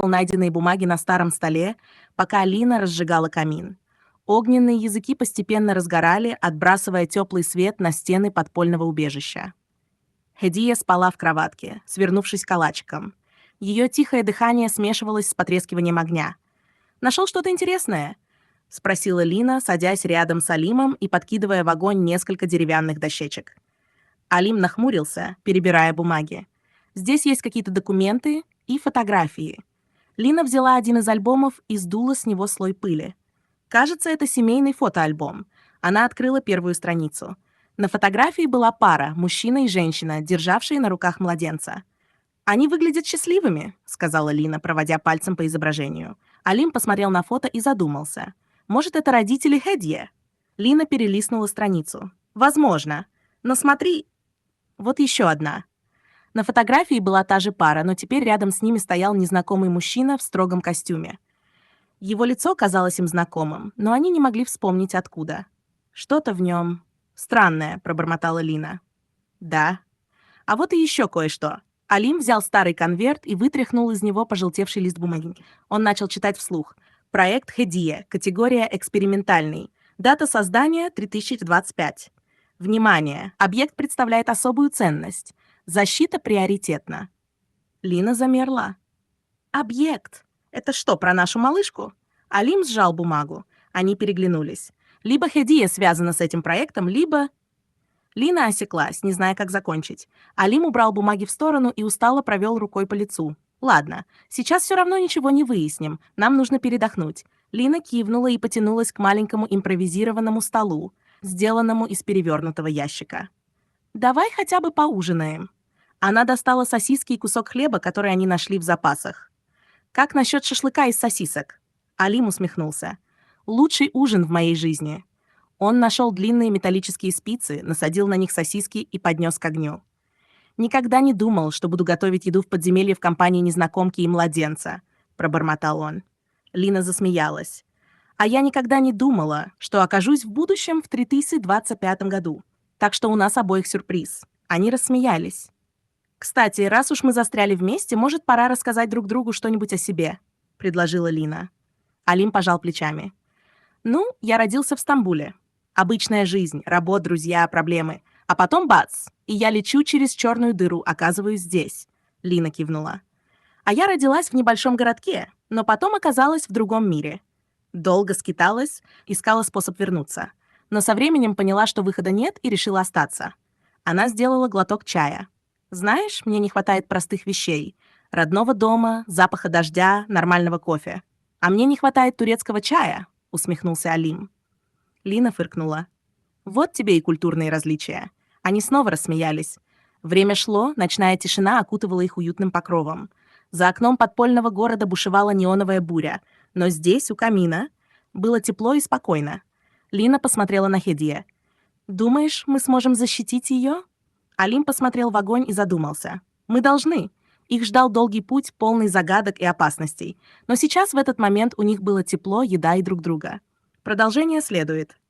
найденные бумаги на старом столе, пока Лина разжигала камин. Огненные языки постепенно разгорали, отбрасывая теплый свет на стены подпольного убежища. Хедия спала в кроватке, свернувшись калачиком. Ее тихое дыхание смешивалось с потрескиванием огня. «Нашел что-то интересное?» — спросила Лина, садясь рядом с Алимом и подкидывая в огонь несколько деревянных дощечек. Алим нахмурился, перебирая бумаги. «Здесь есть какие-то документы и фотографии». Лина взяла один из альбомов и сдула с него слой пыли. Кажется, это семейный фотоальбом. Она открыла первую страницу. На фотографии была пара, мужчина и женщина, державшие на руках младенца. «Они выглядят счастливыми», — сказала Лина, проводя пальцем по изображению. Алим посмотрел на фото и задумался. «Может, это родители Хедье?» Лина перелистнула страницу. «Возможно. Но смотри, вот еще одна». На фотографии была та же пара, но теперь рядом с ними стоял незнакомый мужчина в строгом костюме. Его лицо казалось им знакомым, но они не могли вспомнить, откуда. «Что-то в нем странное», — пробормотала Лина. «Да. А вот и еще кое-что». Алим взял старый конверт и вытряхнул из него пожелтевший лист бумаги. Он начал читать вслух. «Проект Хедия. Категория «Экспериментальный». Дата создания — 3025. Внимание! Объект представляет особую ценность. Защита приоритетна». Лина замерла. «Объект! Это что, про нашу малышку?» Алим сжал бумагу. Они переглянулись. Либо Хедия связана с этим проектом, либо... Лина осеклась, не зная, как закончить. Алим убрал бумаги в сторону и устало провел рукой по лицу. «Ладно, сейчас все равно ничего не выясним. Нам нужно передохнуть». Лина кивнула и потянулась к маленькому импровизированному столу, сделанному из перевернутого ящика. «Давай хотя бы поужинаем». Она достала сосиски и кусок хлеба, который они нашли в запасах. «Как насчет шашлыка из сосисок?» Алим усмехнулся. «Лучший ужин в моей жизни». Он нашел длинные металлические спицы, насадил на них сосиски и поднес к огню. «Никогда не думал, что буду готовить еду в подземелье в компании незнакомки и младенца», — пробормотал он. Лина засмеялась. «А я никогда не думала, что окажусь в будущем в 3025 году. Так что у нас обоих сюрприз». Они рассмеялись. «Кстати, раз уж мы застряли вместе, может, пора рассказать друг другу что-нибудь о себе», — предложила Лина. Алим пожал плечами. «Ну, я родился в Стамбуле. Обычная жизнь, работа, друзья, проблемы. А потом бац, и я лечу через черную дыру, оказываюсь здесь», — Лина кивнула. «А я родилась в небольшом городке, но потом оказалась в другом мире. Долго скиталась, искала способ вернуться. Но со временем поняла, что выхода нет, и решила остаться». Она сделала глоток чая. «Знаешь, мне не хватает простых вещей. Родного дома, запаха дождя, нормального кофе. А мне не хватает турецкого чая», — усмехнулся Алим. Лина фыркнула. «Вот тебе и культурные различия». Они снова рассмеялись. Время шло, ночная тишина окутывала их уютным покровом. За окном подпольного города бушевала неоновая буря, но здесь, у камина, было тепло и спокойно. Лина посмотрела на Хедия. «Думаешь, мы сможем защитить ее?» Алим посмотрел в огонь и задумался. «Мы должны». Их ждал долгий путь, полный загадок и опасностей. Но сейчас, в этот момент, у них было тепло, еда и друг друга. Продолжение следует.